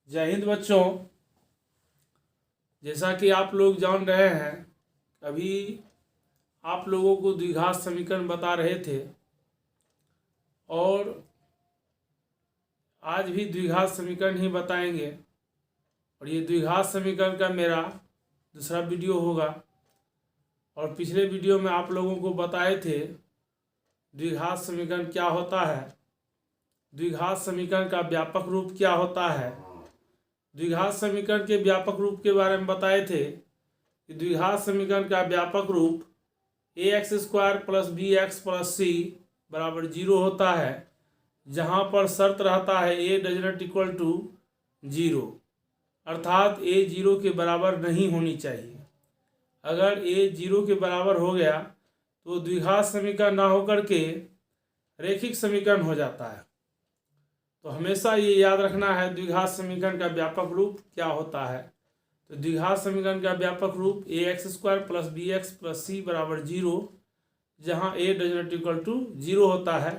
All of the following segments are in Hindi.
जय हिंद बच्चों। जैसा कि आप लोग जान रहे हैं, अभी आप लोगों को द्विघात समीकरण बता रहे थे और आज भी द्विघात समीकरण ही बताएंगे। और ये द्विघात समीकरण का मेरा दूसरा वीडियो होगा। और पिछले वीडियो में आप लोगों को बताए थे द्विघात समीकरण क्या होता है, द्विघात समीकरण का व्यापक रूप क्या होता है। द्विघात समीकरण के व्यापक रूप के बारे में बताए थे कि द्विघात समीकरण का व्यापक रूप ax² + bx + c बराबर 0 होता है, जहाँ पर शर्त रहता है a ≠ 0, अर्थात a 0 के बराबर नहीं होनी चाहिए। अगर a 0 के बराबर हो गया तो द्विघात समीकरण ना होकर के रैखिक समीकरण हो जाता है। तो हमेशा ये याद रखना है द्विघात समीकरण का व्यापक रूप क्या होता है। तो द्विघात समीकरण का व्यापक रूप ax² + bx + c बराबर 0, जहाँ a ≠ 0 होता है।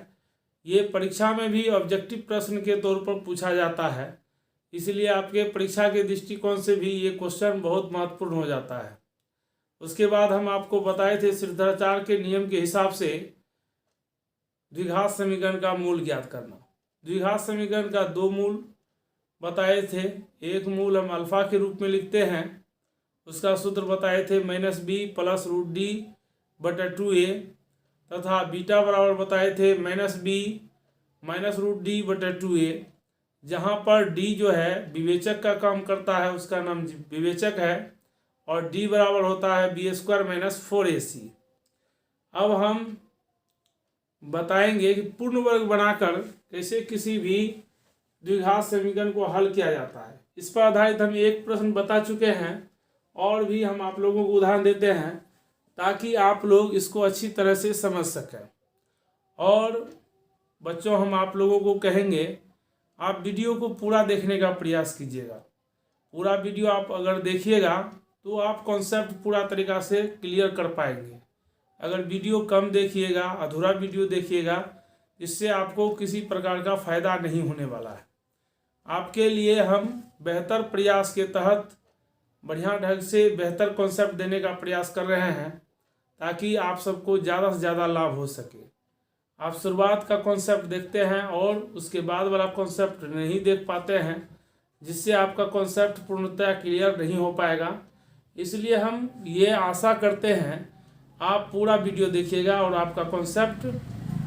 ये परीक्षा में भी ऑब्जेक्टिव प्रश्न के तौर पर पूछा जाता है, इसलिए आपके परीक्षा के दृष्टिकोण से भी ये क्वेश्चन बहुत महत्वपूर्ण हो जाता है। उसके बाद हम आपको बताए थे श्रीधराचार्य के नियम के हिसाब से द्विघात समीकरण का मूल ज्ञात करना। द्विघात समीकरण का दो मूल बताए थे। एक मूल हम अल्फा के रूप में लिखते हैं, उसका सूत्र बताए थे -b + √d/2a, तथा बीटा बराबर बताए थे -b -√d/2a, जहाँ पर d जो है विवेचक का काम करता है, उसका नाम विवेचक है, और d बराबर होता है b² - 4ac। अब हम बताएंगे कि पूर्ण वर्ग बनाकर कैसे किसी भी द्विघात समीकरण को हल किया जाता है। इस पर आधारित हम एक प्रश्न बता चुके हैं और भी हम आप लोगों को उदाहरण देते हैं ताकि आप लोग इसको अच्छी तरह से समझ सकें। और बच्चों, हम आप लोगों को कहेंगे आप वीडियो को पूरा देखने का प्रयास कीजिएगा। पूरा वीडियो आप अगर देखिएगा तो आप कॉन्सेप्ट पूरा तरीक़ा से क्लियर कर पाएंगे। अगर वीडियो कम देखिएगा, अधूरा वीडियो देखिएगा, इससे आपको किसी प्रकार का फ़ायदा नहीं होने वाला है। आपके लिए हम बेहतर प्रयास के तहत बढ़िया ढंग से बेहतर कॉन्सेप्ट देने का प्रयास कर रहे हैं ताकि आप सबको ज़्यादा से ज़्यादा लाभ हो सके। आप शुरुआत का कॉन्सेप्ट देखते हैं और उसके बाद वाला कॉन्सेप्ट नहीं देख पाते हैं, जिससे आपका कॉन्सेप्ट पूर्णतः क्लियर नहीं हो पाएगा। इसलिए हम ये आशा करते हैं आप पूरा वीडियो देखिएगा और आपका कॉन्सेप्ट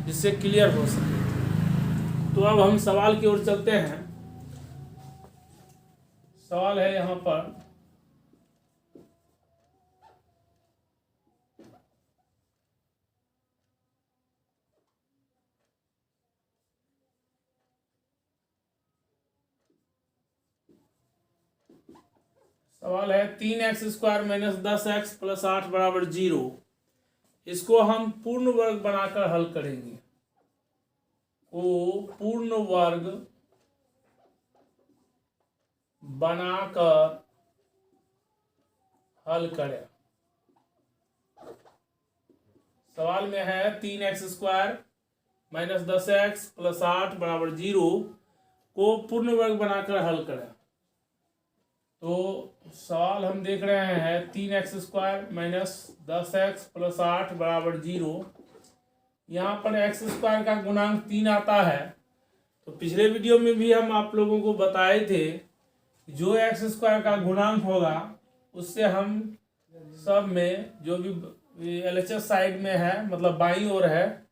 जिससे क्लियर हो सके। तो अब हम सवाल की ओर चलते हैं। सवाल है यहाँ पर, सवाल है 3x² - 10x + 8 बराबर 0। इसको हम पूर्ण वर्ग बनाकर हल करेंगे। को पूर्ण वर्ग बनाकर हल करें। सवाल में है 3x² - 10x + 8 बराबर 0 को पूर्ण वर्ग बनाकर हल करें। तो सवाल हम देख रहे हैं 3x² - 10x + 8 बराबर 0। यहाँ पर x² का गुणांक 3 आता है। तो पिछले वीडियो में भी हम आप लोगों को बताए थे जो x² का गुणांक होगा उससे हम सब में जो भी LHS साइड में है, मतलब बाईं ओर है,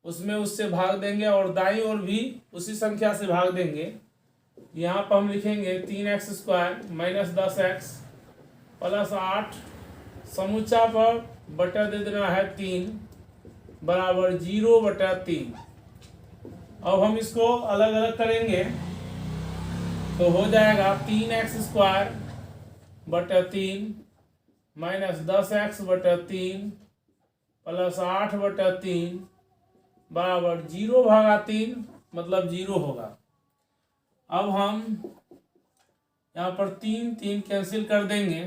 उसमें उससे भाग देंगे और दाईं ओर भी उसी संख्या से भाग देंगे। यहाँ पर हम लिखेंगे 3x² - 10x + 8 समूचा पर बटा दे देना है 3 बराबर 0/3। अब हम इसको अलग अलग करेंगे तो हो जाएगा 3x² / 3 - 10x/3 + 8/3 बराबर 0/3, मतलब 0 होगा। अब हम यहाँ पर 3 कैंसिल कर देंगे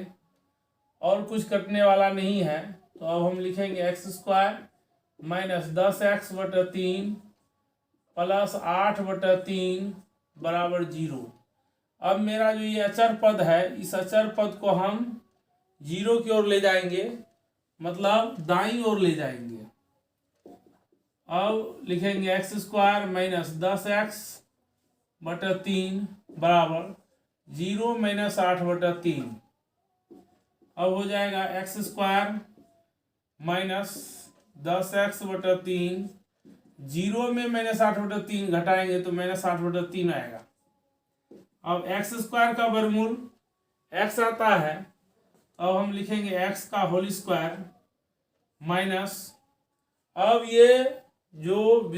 और कुछ कटने वाला नहीं है। तो अब हम लिखेंगे x² - 10x/3 + 8/3 बराबर 0। अब मेरा जो ये अचर पद है, इस अचर पद को हम 0 की ओर ले जाएंगे, मतलब दाईं ओर ले जाएंगे। अब लिखेंगे एक्स स्क्वायर माइनस 10x बटा 3 बराबर 0 माइनस 8 बटा 3। अब हो जाएगा एक्स स्क्वायर माइनस 10x बटा 3, 0 में माइनस 8 बटा 3 घटाएंगे तो माइनस 8 बटा 3 आएगा। अब एक्स स्क्वायर का वर्गमूल x आता है, अब हम लिखेंगे x का होल स्क्वायर माइनस, अब ये जो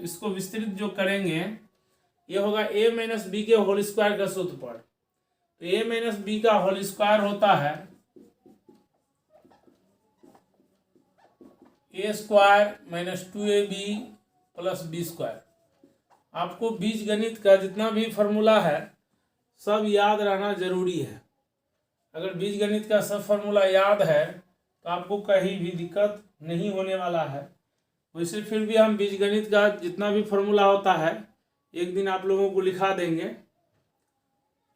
इसको विस्तृत जो करेंगे ये होगा a माइनस बी के होल स्क्वायर का सूत्रफल। तो a माइनस बी का होल स्क्वायर होता है a square minus 2ab plus B square. आपको बीज गणित का जितना भी फॉर्मूला है सब याद रहना जरूरी है। अगर बीज गणित का सब फॉर्मूला याद है तो आपको कहीं भी दिक्कत नहीं होने वाला है। वैसे फिर भी हम बीज गणित का जितना भी फॉर्मूला होता है एक दिन आप लोगों को लिखा देंगे।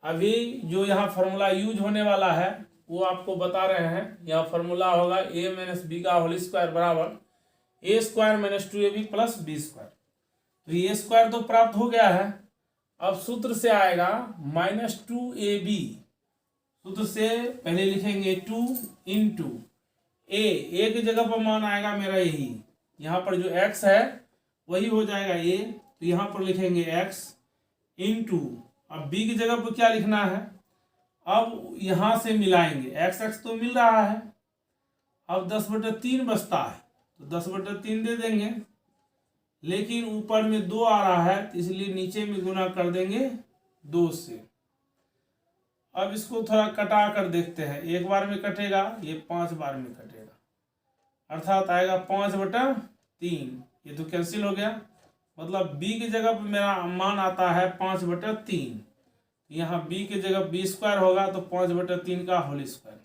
अभी जो यहाँ फॉर्मूला यूज होने वाला है वो आपको बता रहे हैं। यह फॉर्मूला होगा a माइनस बी का होल स्क्वायर बराबर a square minus 2ab plus B square. तो ये स्क्वायर तो प्राप्त हो गया है। अब सूत्र से आएगा माइनस 2ab। सूत्र से पहले लिखेंगे 2 इंटू a की जगह पर मान आएगा मेरा यही, यहाँ पर जो x है वही हो जाएगा a, तो यहाँ पर लिखेंगे x इंटू, अब b की जगह पर क्या लिखना है, अब यहाँ से मिलाएंगे x तो मिल रहा है, अब 10/3 बचता है तो 10/3 दे देंगे, लेकिन ऊपर में 2 आ रहा है तो इसलिए नीचे में गुना कर देंगे 2 से। अब इसको थोड़ा कटा कर देखते हैं, एक बार में कटेगा, ये 5 बार में कटेगा, अर्थात आएगा 5/3। ये तो कैंसिल हो गया, मतलब b की जगह पर मेरा मान आता है 5/3। यहाँ b की जगह b स्क्वायर होगा तो 5/3 का होल स्क्वायर।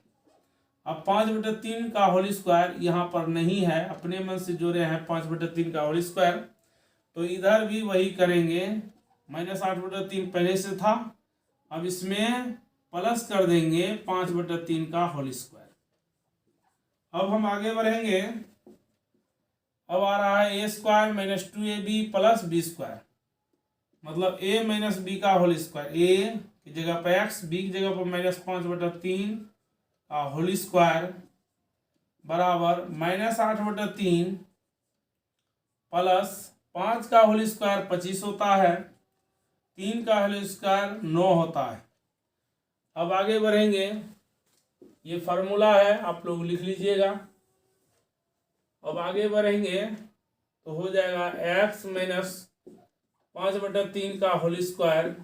अब 5/3 का होल स्क्वायर यहाँ पर नहीं है, अपने मन से जोड़े हैं 5/3 का होल स्क्वायर, तो इधर भी वही करेंगे। माइनस 8/3 पहले से था, अब इसमें प्लस कर देंगे 5/3 का होल स्क्वायर। अब हम आगे बढ़ेंगे। अब आ रहा है a square minus 2ab plus B square, मतलब a माइनस बी का होल स्क्वायर, a की जगह पर x, b की जगह पर माइनस 5/3 का होल स्क्वायर बराबर माइनस 8/3 प्लस 5 का होल स्क्वायर 25 होता है, 3 का होल स्क्वायर 9 होता है। अब आगे बढ़ेंगे, ये फार्मूला है आप लोग लिख लीजिएगा। अब आगे बढ़ेंगे तो हो जाएगा x माइनस 5/3 का होल स्क्वायर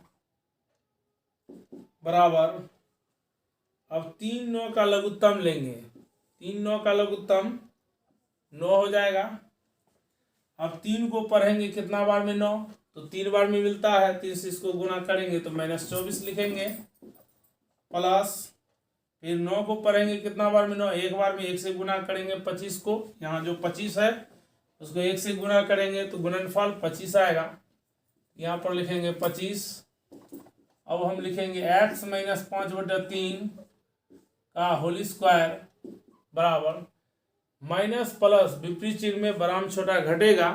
बराबर, अब 3 9 का लघुत्तम लेंगे, 3 9 का लघुत्तम 9 हो जाएगा। अब 3 को पढ़ेंगे कितना बार में 9, तो 3 बार में मिलता है, 3 से इसको गुना करेंगे तो माइनस 24 लिखेंगे, प्लस फिर 9 को पढ़ेंगे कितना बार में 9, एक बार में 1 से गुना करेंगे 25 को, यहाँ जो 25 है उसको 1 से गुना करेंगे तो गुणनफल 25 आएगा, यहाँ पर लिखेंगे 25। अब हम लिखेंगे x माइनस 5/3 का होल स्क्वायर बराबर माइनस प्लस विपरीत चिन्ह में बड़ा में छोटा घटेगा,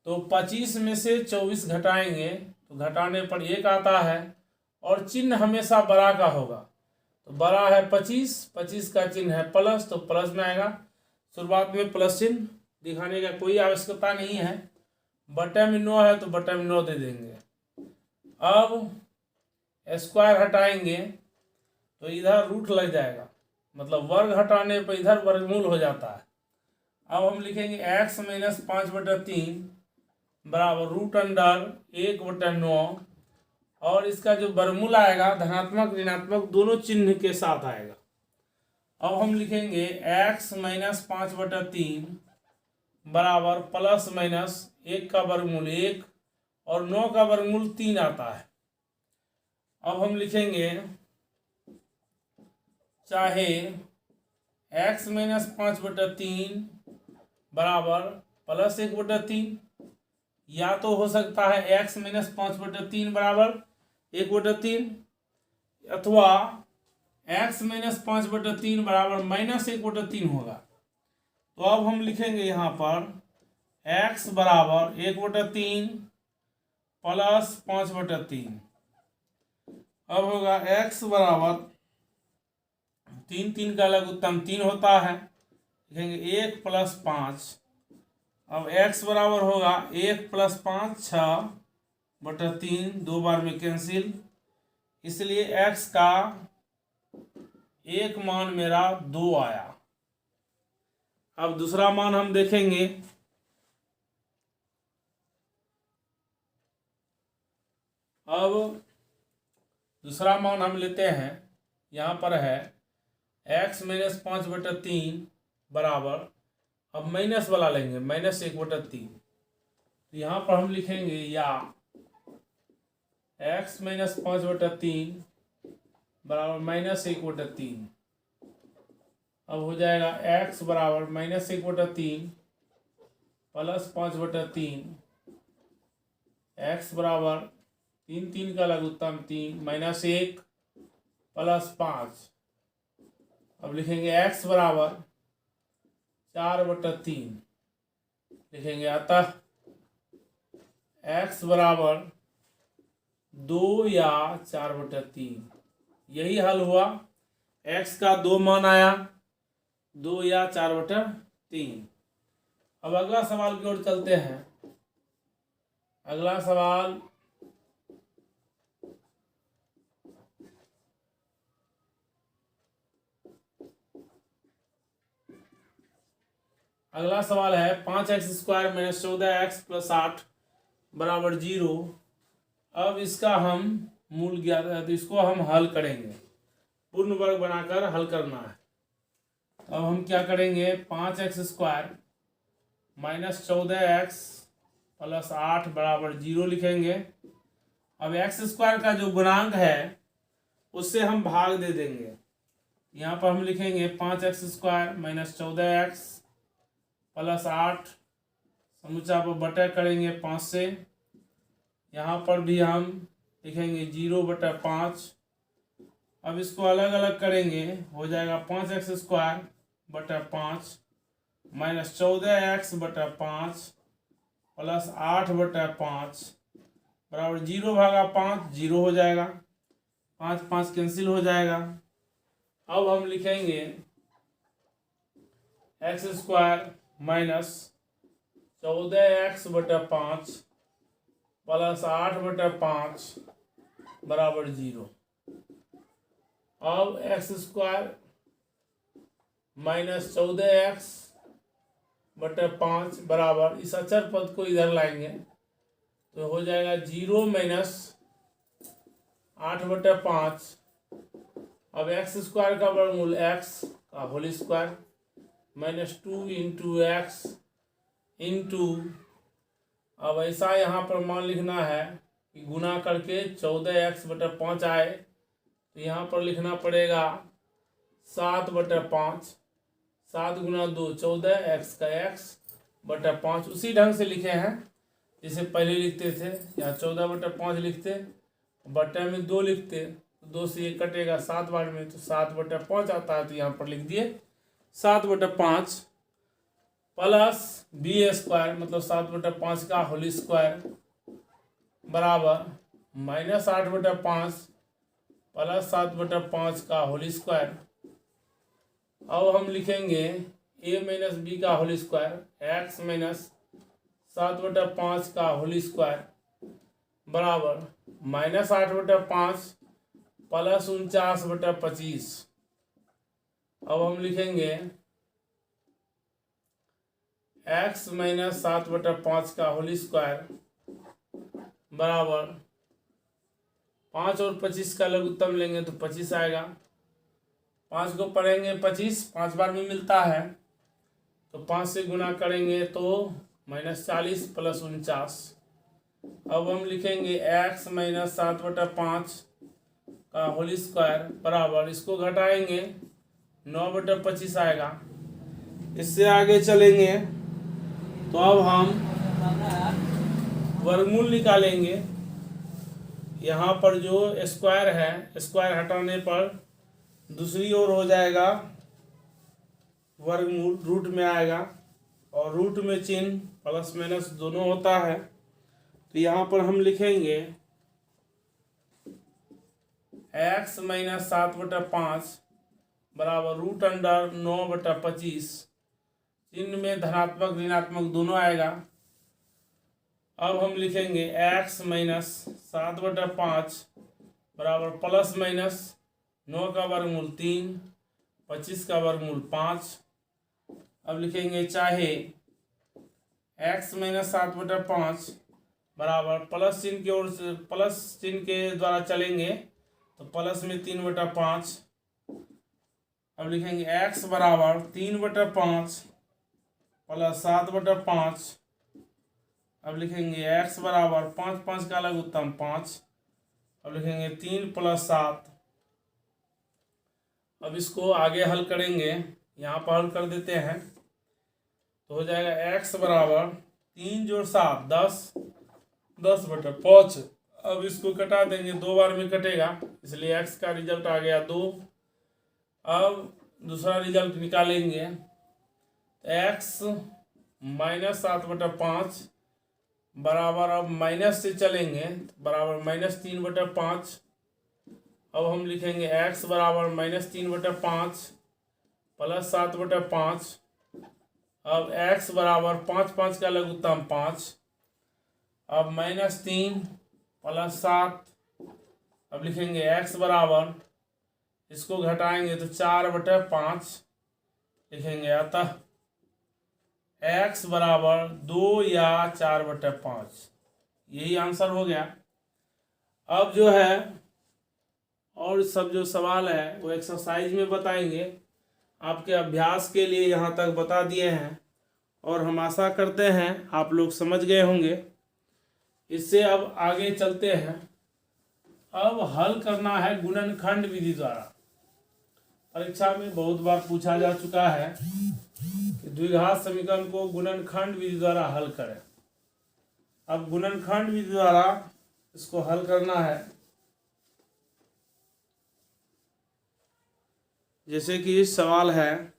तो 25 में से 24 घटाएंगे तो घटाने पर 1 आता है, और चिन्ह हमेशा बड़ा का होगा, तो बड़ा है 25, 25 का चिन्ह है प्लस, तो प्लस में आएगा। शुरुआत में प्लस चिन्ह दिखाने का कोई आवश्यकता नहीं है, बटे में 9 है तो बटे में 9 दे देंगे। अब स्क्वायर हटाएंगे तो इधर रूट लग जाएगा, मतलब वर्ग हटाने पर इधर वर्गमूल हो जाता है। अब हम लिखेंगे x माइनस 5/3 बराबर रूट अंडर 1/9, और इसका जो वर्गमूल आएगा धनात्मक ऋणात्मक दोनों चिन्ह के साथ आएगा। अब हम लिखेंगे x माइनस 5/3 बराबर प्लस माइनस 1 का वर्गमूल 1 और 9 का वर्गमूल 3 आता है। अब हम लिखेंगे चाहे x माइनस 5/3 बराबर प्लस 1/3, या तो हो सकता है x माइनस 5/3 बराबर 1/3, अथवा x माइनस 5/3 बराबर माइनस 1/3 होगा। तो अब हम लिखेंगे यहाँ पर x बराबर 1/3 प्लस 5/3। अब होगा x बराबर 3 का लघुत्तम 3 होता है, लिखेंगे 1 + 5। अब x बराबर होगा 1 + 5 6/3, 2 बार में कैंसिल, इसलिए x का एक मान मेरा 2 आया। अब दूसरा मान हम देखेंगे। अब दूसरा मान हम लेते हैं, यहाँ पर है x माइनस 5/3 बराबर, अब माइनस वाला लेंगे, माइनस 1/3। तो यहाँ पर हम लिखेंगे या x माइनस 5/3 बराबर माइनस 1/3। अब हो जाएगा x बराबर माइनस 1/3 प्लस 5/3, x बराबर 3 का लघुत्तम 3 माइनस 1 प्लस 5। अब लिखेंगे x बराबर 4/3, लिखेंगे अतः x बराबर 2 या 4/3। यही हल हुआ, x का 2 मान आया, 2 या 4/3। अब अगला सवाल की ओर चलते हैं। अगला सवाल है 5x² माइनस 14x प्लस 8 बराबर 0। अब इसका हम मूल ज्ञात है, तो इसको हम हल करेंगे, पूर्ण वर्ग बनाकर हल करना है। अब हम क्या करेंगे, 5x² माइनस 14x प्लस 8 बराबर 0 लिखेंगे। अब x² का जो गुणांक है उससे हम भाग दे देंगे। यहाँ पर हम लिखेंगे 5x² माइनस 14x प्लस 8, समुच्चा पर बटा करेंगे 5 से। यहाँ पर भी हम लिखेंगे 0/5। अब इसको अलग अलग करेंगे, हो जाएगा 5x² बटा 5 माइनस 14x/5 प्लस 8/5 बराबर 0/5, 0 हो जाएगा, 5 5 कैंसिल हो जाएगा। अब हम लिखेंगे x² माइनस 14x/5 प्लस 8/5 बराबर 0। अब x² माइनस 14x/5 बराबर, इस अचर पद को इधर लाएंगे तो हो जाएगा 0 माइनस 8/5। अब x² का वर्गमूल x का whole square minus 2 into X into, अब ऐसा यहाँ पर मान लिखना है कि गुना करके 14x/5 आए, तो यहाँ पर लिखना पड़ेगा 7/5, 7 गुना 2 14, x का x/5। उसी ढंग से लिखे हैं जैसे पहले लिखते थे, यहाँ 14/5 लिखते, बटे में 2 लिखते, 2 से ये कटेगा 7 बार में, तो 7/5 आता है, तो यहाँ पर लिख दिए 7/5 प्लस b² मतलब 7/5 का होल स्क्वायर बराबर माइनस 8/5 प्लस 7/5 का होल स्क्वायर। अब हम लिखेंगे a माइनस b का होल स्क्वायर, x माइनस 7/5 का होल स्क्वायर बराबर माइनस 8/5 प्लस 49/25। अब हम लिखेंगे x माइनस 7/5 का होल स्क्वायर बराबर 5 और 25 का लघुत्तम लेंगे तो 25 आएगा। 5 को पढ़ेंगे 25 5 बार में मिलता है, तो 5 से गुना करेंगे तो माइनस 40 प्लस 49। अब हम लिखेंगे x माइनस 7/5 का होल स्क्वायर बराबर, इसको घटाएंगे 9/25 आएगा। इससे आगे चलेंगे तो अब हम वर्गमूल निकालेंगे। यहाँ पर जो स्क्वायर है, स्क्वायर हटाने पर दूसरी ओर हो जाएगा वर्गमूल, रूट में आएगा, और रूट में चिन्ह प्लस माइनस दोनों होता है। तो यहाँ पर हम लिखेंगे x माइनस 7/5 बराबर रूट अंडर 9/25। चिन्ह में धनात्मक ऋणात्मक दोनों आएगा। अब हम लिखेंगे x माइनस 7/5 बराबर प्लस माइनस 9 का वर्गमूल 3, 25 का वर्गमूल 5। अब लिखेंगे चाहे x माइनस 7/5 बराबर प्लस चिन्ह की ओर से, प्लस चिन्ह के द्वारा चलेंगे तो प्लस में 3/5। अब लिखेंगे x बराबर 3/5 प्लस 7/5। अब लिखेंगे x बराबर 5, 5 का अलग उत्तम 5। अब लिखेंगे 3 + 7। अब इसको आगे हल करेंगे, यहाँ पर हल कर देते हैं तो हो जाएगा x बराबर 3 + 7 10, 10/5। अब इसको कटा देंगे, 2 बार में कटेगा, इसलिए x का रिजल्ट आ गया 2। अब दूसरा रिजल्ट निकालेंगे, x माइनस 7/5 बराबर, अब माइनस से चलेंगे बराबर -3/5। अब हम लिखेंगे x बराबर -3/5 प्लस 7/5। अब x बराबर 5, 5 का लघु उत्तम 5। अब -3 + 7। अब लिखेंगे x बराबर, इसको घटाएंगे तो 4/5 लिखेंगे, अतः x बराबर 2 या 4/5। यही आंसर हो गया। अब जो है और सब जो सवाल है वो एक्सरसाइज में बताएंगे। आपके अभ्यास के लिए यहाँ तक बता दिए हैं और हम आशा करते हैं आप लोग समझ गए होंगे। इससे अब आगे चलते हैं। अब हल करना है गुणनखंड विधि द्वारा। परीक्षा में बहुत बार पूछा जा चुका है कि द्विघात समीकरण को गुणनखंड विधि द्वारा हल करें। अब गुणनखंड विधि द्वारा इसको हल करना है। जैसे कि इस सवाल है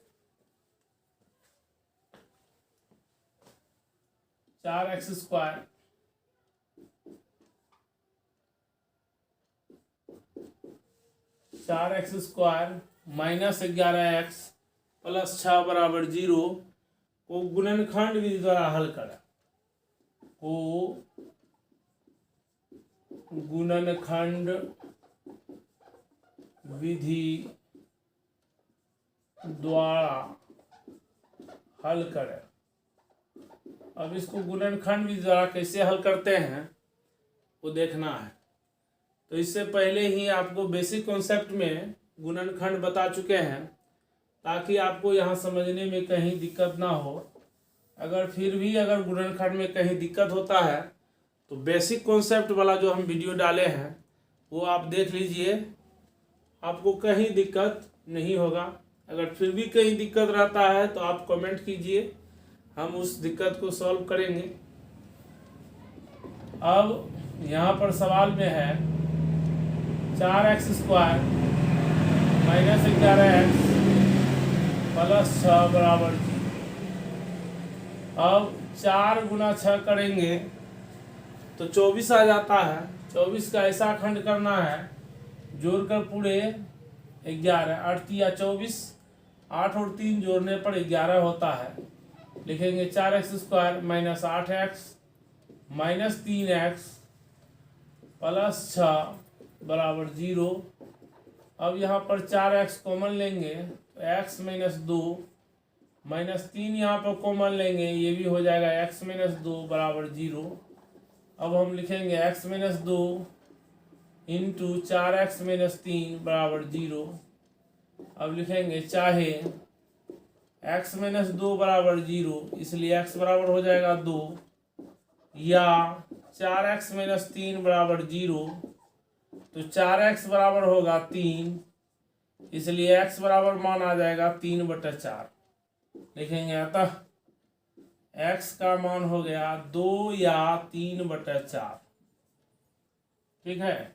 4x² -11x + 6 = 0 को गुणनखंड विधि द्वारा हल करें। को गुणनखंड विधि द्वारा हल करें। अब इसको गुणनखंड विधि द्वारा कैसे हल करते हैं वो देखना है। तो इससे पहले ही आपको बेसिक कॉन्सेप्ट में गुणनखंड बता चुके हैं, ताकि आपको यहाँ समझने में कहीं दिक्कत ना हो। अगर फिर भी अगर गुणनखंड में कहीं दिक्कत होता है तो बेसिक कॉन्सेप्ट वाला जो हम वीडियो डाले हैं वो आप देख लीजिए, आपको कहीं दिक्कत नहीं होगा। अगर फिर भी कहीं दिक्कत रहता है तो आप कमेंट कीजिए, हम उस दिक्कत को सॉल्व करेंगे। अब यहाँ पर सवाल में है 4x² -11x + 6 = 0। अब 4 × 6 करेंगे तो 24 आ जाता है। 24 का ऐसा खंड करना है जोड़कर पूरे 11, 8 या 24, 8 और 3 जोड़ने पर 11 होता है। लिखेंगे 4x² -8x -3x + 6 = 0। अब यहाँ पर 4x कॉमन लेंगे तो x - 2 -3 यहाँ पर कॉमन लेंगे, ये भी हो जाएगा x - 2 = 0। अब हम लिखेंगे x - 2 × 4x - 3 = 0। अब लिखेंगे चाहे x - 2 = 0, इसलिए x बराबर हो जाएगा 2, या 4x - 3 = 0, तो 4x बराबर होगा 3, इसलिए x बराबर मान आ जाएगा 3/4। लिखेंगे अतः x का मान हो गया 2 या 3/4। ठीक है।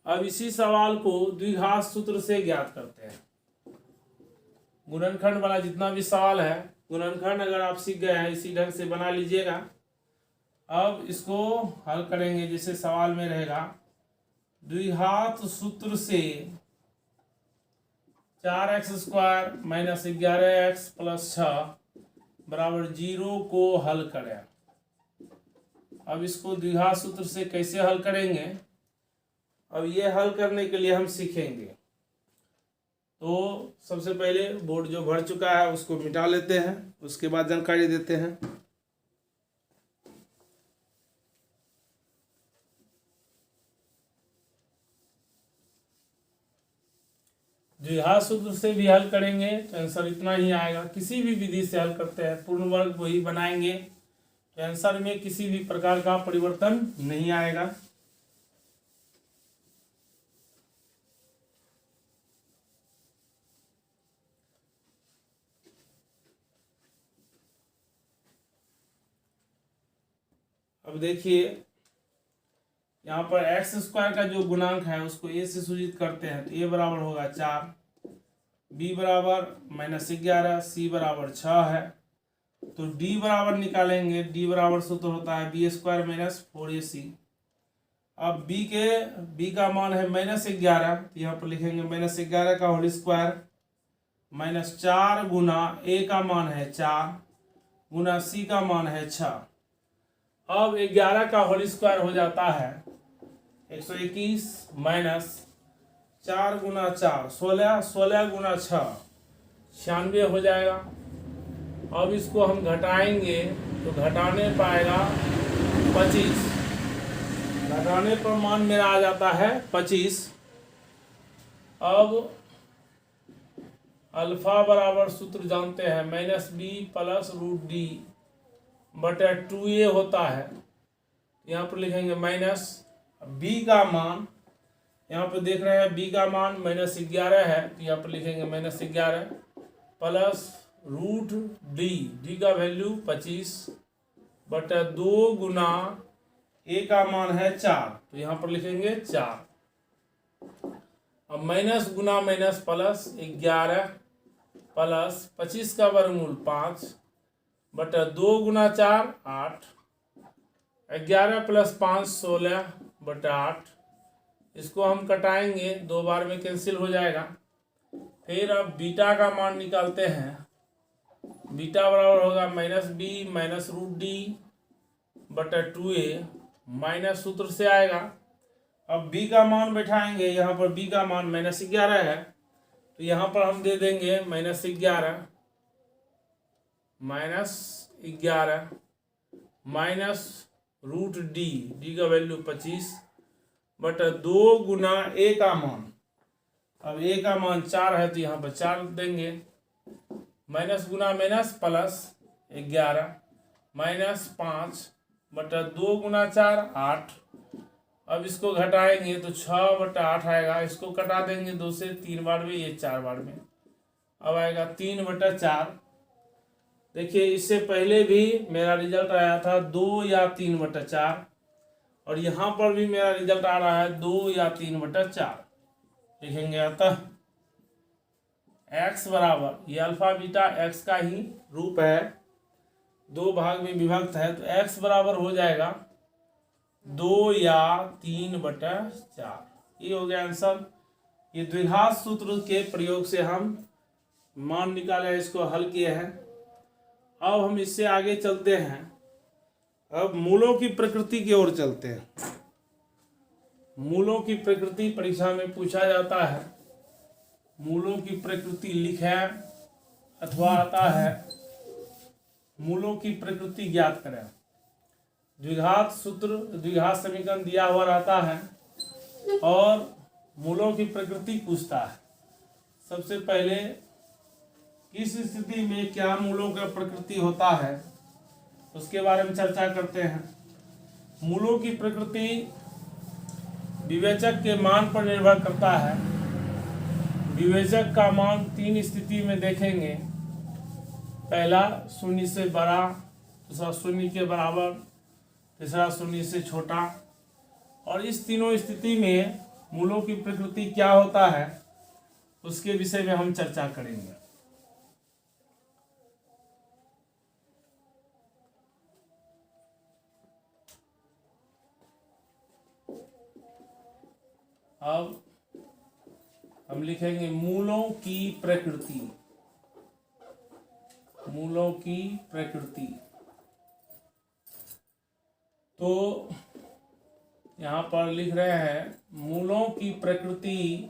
अब इसी सवाल को द्विघात सूत्र से ज्ञात करते हैं। गुणनखंड वाला जितना भी सवाल है, गुणनखंड अगर आप सीख गए हैं इसी ढंग से बना लीजिएगा। अब इसको हल करेंगे। जैसे सवाल में रहेगा द्विघात सूत्र से 4x² - 11x + 6 = 0 को हल करें। अब इसको द्विघात सूत्र से कैसे हल करेंगे, अब ये हल करने के लिए हम सीखेंगे। तो सबसे पहले बोर्ड जो भर चुका है उसको मिटा लेते हैं, उसके बाद जानकारी देते हैं। द्विघात सूत्र से भी हल करेंगे तो आंसर इतना ही आएगा। किसी भी विधि से हल करते हैं पूर्ण वर्ग वही बनाएंगे तो आंसर में किसी भी प्रकार का परिवर्तन नहीं आएगा। अब देखिए यहाँ पर x² का जो गुणांक है उसको a से सूचित करते हैं तो a बराबर होगा 4, b बराबर -11, c बराबर 6 है। तो d बराबर निकालेंगे, d बराबर सूत्र होता है b² - 4ac। अब b का मान है -11, तो यहाँ पर लिखेंगे -11 का होल स्क्वायर -4 गुना a का मान है 4 गुना c का मान है 6। अब 11 का होल स्क्वायर हो जाता है 121 माइनस 4 गुना 4 16, 16 गुना 6 96 हो जाएगा। अब इसको हम घटाएंगे तो घटाने पाएगा 25, घटाने पर मान मेरा आ जाता है 25। अब अल्फा बराबर सूत्र जानते हैं -b + √d बटा 2a होता है। यहाँ पर लिखेंगे माइनस b का मान, यहाँ पर देख रहे हैं b का मान -11 है तो यहाँ पर लिखेंगे -11 प्लस √d, d का वैल्यू 25 बटा 2 गुना a का मान है 4 तो यहाँ पर लिखेंगे 4। अब माइनस गुना माइनस प्लस 11 प्लस 25 का वर्गमूल 5 बटा 2 गुना 4 8, 11 + 5 16 बटा 8। इसको हम कटाएंगे, 2 बार में कैंसिल हो जाएगा। फिर अब बीटा का मान निकालते हैं। बीटा बराबर होगा -b - √d बटा 2a माइनस सूत्र से आएगा। अब b का मान बैठाएंगे, यहाँ पर b का मान -11 है तो यहाँ पर हम दे देंगे -11 माइनस √d, d का वैल्यू 25 बटा 2 गुना a का मान, अब a का मान 4 है तो यहाँ पर 4 देंगे, माइनस गुना माइनस प्लस 11 माइनस 5 बटा 2 गुना 4 8। अब इसको घटाएंगे तो 6 बटा 8 आएगा। इसको कटा देंगे 2 से 3 बार में, ये 4 बार में, अब आएगा 3 बटा 4। देखिए इससे पहले भी मेरा रिजल्ट आया था 2 या 3 बटा 4 और यहाँ पर भी मेरा रिजल्ट आ रहा है 2 या 3 बटा 4। लिखेंगे अतः x बराबर, ये अल्फा बीटा x का ही रूप है, 2 भाग में विभक्त है तो x बराबर हो जाएगा 2 या 3 बटा 4। ये हो गया आंसर। ये द्विघात सूत्र के प्रयोग से हम मान निकाले, इसको हल किए हैं। अब हम इससे आगे चलते हैं। अब मूलों की प्रकृति की ओर चलते हैं। मूलों की प्रकृति परीक्षा में पूछा जाता है। मूलों की प्रकृति लिखें अथवा आता है मूलों की प्रकृति ज्ञात करें। द्विघात सूत्र, द्विघात समीकरण दिया हुआ रहता है और मूलों की प्रकृति पूछता है। सबसे पहले किस स्थिति में क्या मूलों का प्रकृति होता है उसके बारे में चर्चा करते हैं। मूलों की प्रकृति विवेचक के मान पर निर्भर करता है। विवेचक का मान 3 स्थिति में देखेंगे। पहला 0 से बड़ा, दूसरा 0 के बराबर, तीसरा 0 से छोटा और इस तीनों स्थिति में मूलों की प्रकृति क्या होता है उसके विषय में हम चर्चा करेंगे। अब हम लिखेंगे मूलों की प्रकृति। मूलों की प्रकृति। तो यहां पर लिख रहे हैं मूलों की प्रकृति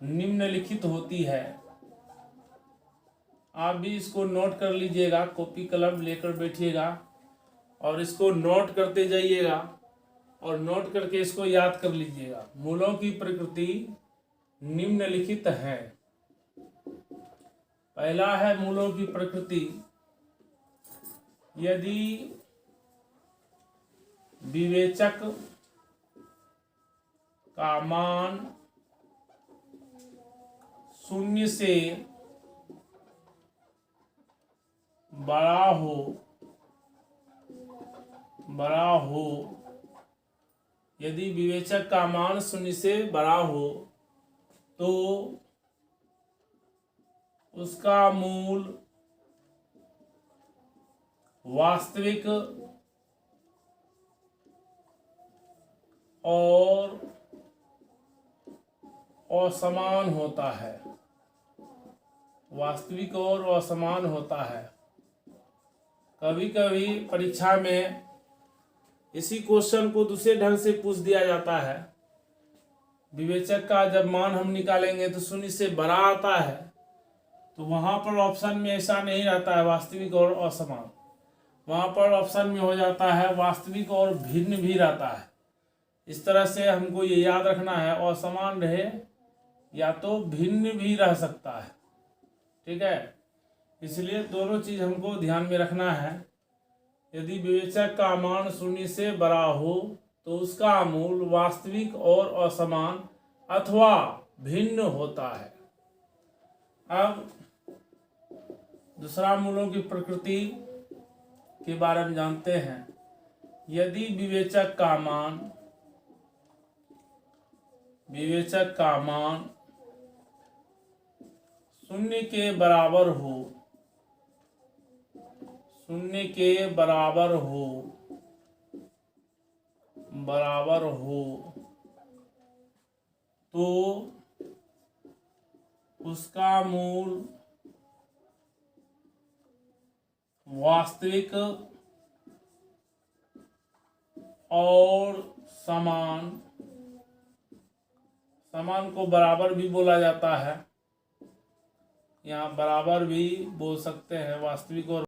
निम्नलिखित होती है। आप भी इसको नोट कर लीजिएगा, कॉपी कलम लेकर बैठिएगा और इसको नोट करते जाइएगा और नोट करके इसको याद कर लीजिएगा। मूलों की प्रकृति निम्नलिखित है। पहला है मूलों की प्रकृति, यदि विवेचक का मान 0 से बड़ा हो, यदि विवेचक का मान 0 से बड़ा हो तो उसका मूल वास्तविक और असमान होता है। वास्तविक और असमान होता है। कभी कभी परीक्षा में इसी क्वेश्चन को दूसरे ढंग से पूछ दिया जाता है। विवेचक का जब मान हम निकालेंगे तो 0 से बड़ा आता है, तो वहां पर ऑप्शन में ऐसा नहीं रहता है वास्तविक और असमान। वहां पर ऑप्शन में हो जाता है वास्तविक और भिन्न भी रहता है। इस तरह से हमको ये याद रखना है, असमान रहे या तो भिन्न भी रह सकता है। ठीक है, इसलिए दोनों चीज हमको ध्यान में रखना है। यदि विवेचक का मान 0 से बड़ा हो तो उसका मूल वास्तविक और असमान अथवा भिन्न होता है। अब दूसरा मूलों की प्रकृति के बारे में जानते हैं। यदि विवेचक का मान 0 के बराबर हो, 0 के बराबर हो तो उसका मूल वास्तविक और समान को बराबर भी बोला जाता है। यहाँ बराबर भी बोल सकते हैं, वास्तविक और